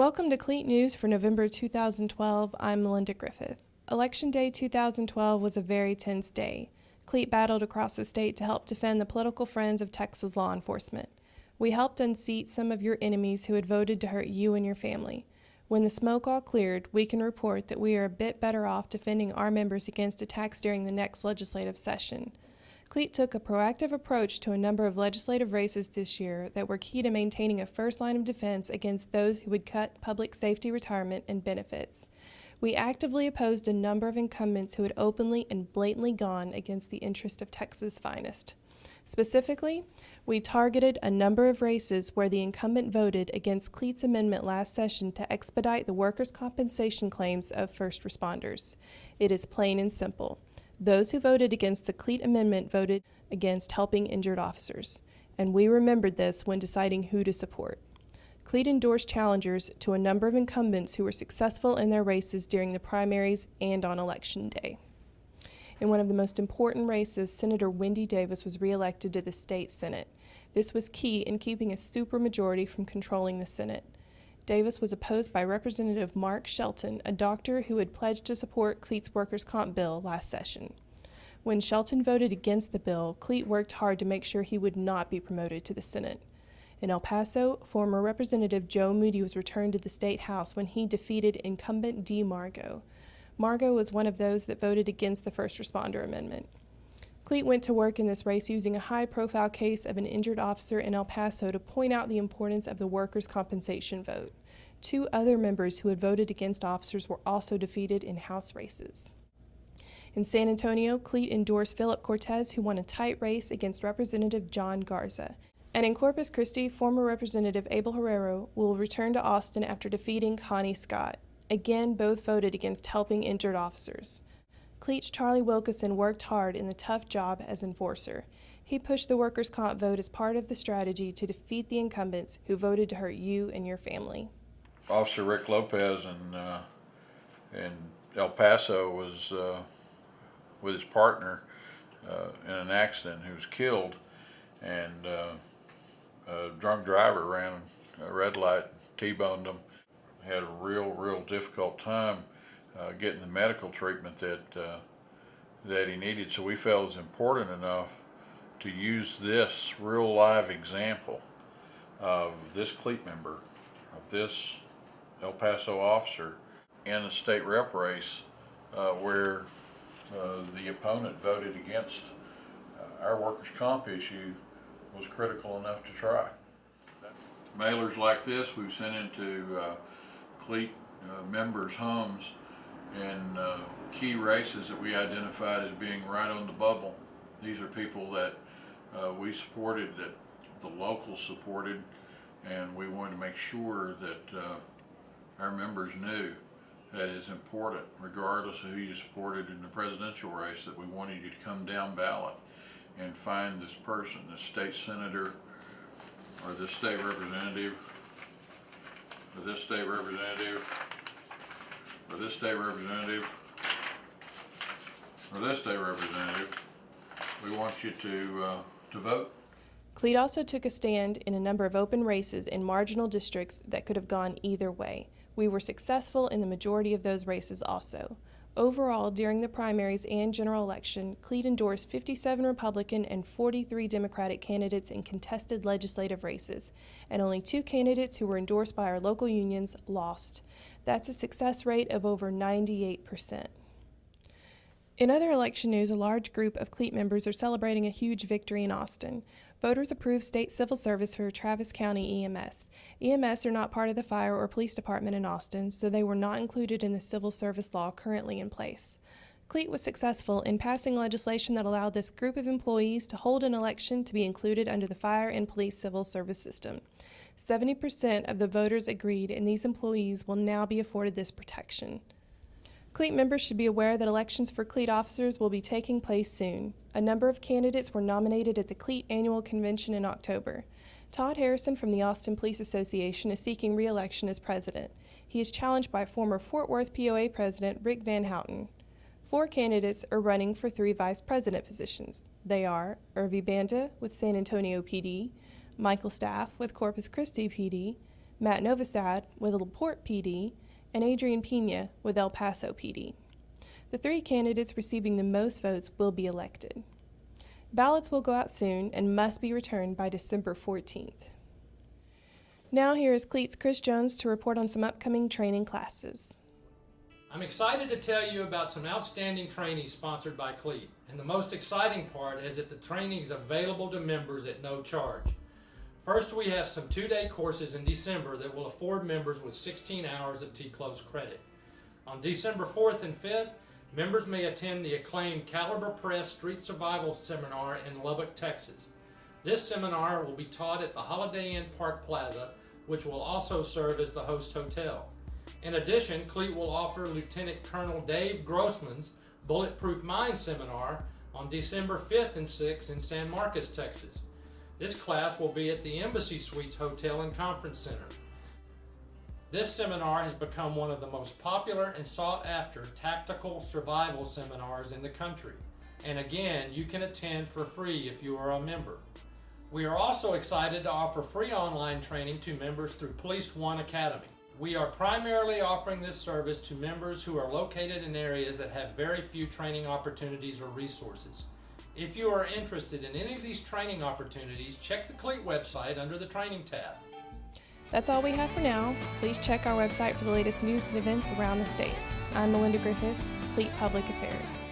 Welcome to CLEAT News for November 2012. I'm Melinda Griffith. Election Day 2012 was a very tense day. CLEAT battled across the state to help defend the political friends of Texas law enforcement. We helped unseat some of your enemies who had voted to hurt you and your family. When the smoke all cleared, we can report that we are a bit better off defending our members against attacks during the next legislative session. CLEAT took a proactive approach to a number of legislative races this year that were key to maintaining a first line of defense against those who would cut public safety retirement and benefits. We actively opposed a number of incumbents who had openly and blatantly gone against the interest of Texas' finest. Specifically, we targeted a number of races where the incumbent voted against CLEAT's amendment last session to expedite the workers' compensation claims of first responders. It is plain and simple. Those who voted against the CLEAT amendment voted against helping injured officers, and we remembered this when deciding who to support. CLEAT endorsed challengers to a number of incumbents who were successful in their races during the primaries and on Election Day. In one of the most important races, Senator Wendy Davis was reelected to the state Senate. This was key in keeping a supermajority from controlling the Senate. Davis was opposed by Representative Mark Shelton, a doctor who had pledged to support CLEAT's workers' comp bill last session. When Shelton voted against the bill, CLEAT worked hard to make sure he would not be promoted to the Senate. In El Paso, former Representative Joe Moody was returned to the State House when he defeated incumbent Dee Margo. Margo was one of those that voted against the first responder amendment. CLEAT went to work in this race using a high-profile case of an injured officer in El Paso to point out the importance of the workers' compensation vote. Two other members who had voted against officers were also defeated in House races. In San Antonio, CLEAT endorsed Philip Cortez, who won a tight race against Representative John Garza. And in Corpus Christi, former Representative Abel Herrero will return to Austin after defeating Connie Scott. Again, both voted against helping injured officers. CLEAT's Charlie Wilkeson worked hard in the tough job as enforcer. He pushed the workers' comp vote as part of the strategy to defeat the incumbents who voted to hurt you and your family. Officer Rick Lopez in El Paso was with his partner in an accident. He was killed, and a drunk driver ran a red light, T-boned him. Had a real difficult time getting the medical treatment that he needed. So we felt it was important enough to use this real live example of this CLEAT member, of this El Paso officer in a state rep race where the opponent voted against our workers' comp issue was critical enough to try. Mailers like this we've sent into CLEAT members' homes in key races that we identified as being right on the bubble. These are people that we supported, that the locals supported, and we wanted to make sure that our members knew that it's important, regardless of who you supported in the presidential race, that we wanted you to come down ballot and find this person, this state senator, or this state representative, or this state representative, or this state representative, or this state representative. We want you to vote. CLEAT also took a stand in a number of open races in marginal districts that could have gone either way. We were successful in the majority of those races also. Overall, during the primaries and general election, CLEAT endorsed 57 Republican and 43 Democratic candidates in contested legislative races, and only 2 candidates who were endorsed by our local unions lost. That's a success rate of over 98%. In other election news, a large group of CLEAT members are celebrating a huge victory in Austin. Voters approved state civil service for Travis County EMS. EMS are not part of the fire or police department in Austin, so they were not included in the civil service law currently in place. CLEAT was successful in passing legislation that allowed this group of employees to hold an election to be included under the fire and police civil service system. 70% of the voters agreed, and these employees will now be afforded this protection. CLEAT members should be aware that elections for CLEAT officers will be taking place soon. A number of candidates were nominated at the CLEAT annual convention in October. Todd Harrison from the Austin Police Association is seeking re-election as president. He is challenged by former Fort Worth POA president Rick Van Houten. 4 candidates are running for 3 vice president positions. They are Irvi Banda with San Antonio PD, Michael Staff with Corpus Christi PD, Matt Novosad with LaPorte PD, and Adrian Pena with El Paso PD. The 3 candidates receiving the most votes will be elected. Ballots will go out soon and must be returned by December 14th. Now here is CLEAT's Chris Jones to report on some upcoming training classes. I'm excited to tell you about some outstanding trainings sponsored by CLEAT, and the most exciting part is that the training is available to members at no charge. First, we have some 2-day courses in December that will afford members with 16 hours of T-Close credit. On December 4th and 5th, members may attend the acclaimed Caliber Press Street Survival Seminar in Lubbock, Texas. This seminar will be taught at the Holiday Inn Park Plaza, which will also serve as the host hotel. In addition, CLEAT will offer Lieutenant Colonel Dave Grossman's Bulletproof Mind Seminar on December 5th and 6th in San Marcos, Texas. This class will be at the Embassy Suites Hotel and Conference Center. This seminar has become one of the most popular and sought after tactical survival seminars in the country. And again, you can attend for free if you are a member. We are also excited to offer free online training to members through Police One Academy. We are primarily offering this service to members who are located in areas that have very few training opportunities or resources. If you are interested in any of these training opportunities, check the CLEAT website under the Training tab. That's all we have for now. Please check our website for the latest news and events around the state. I'm Melinda Griffith, CLEAT Public Affairs.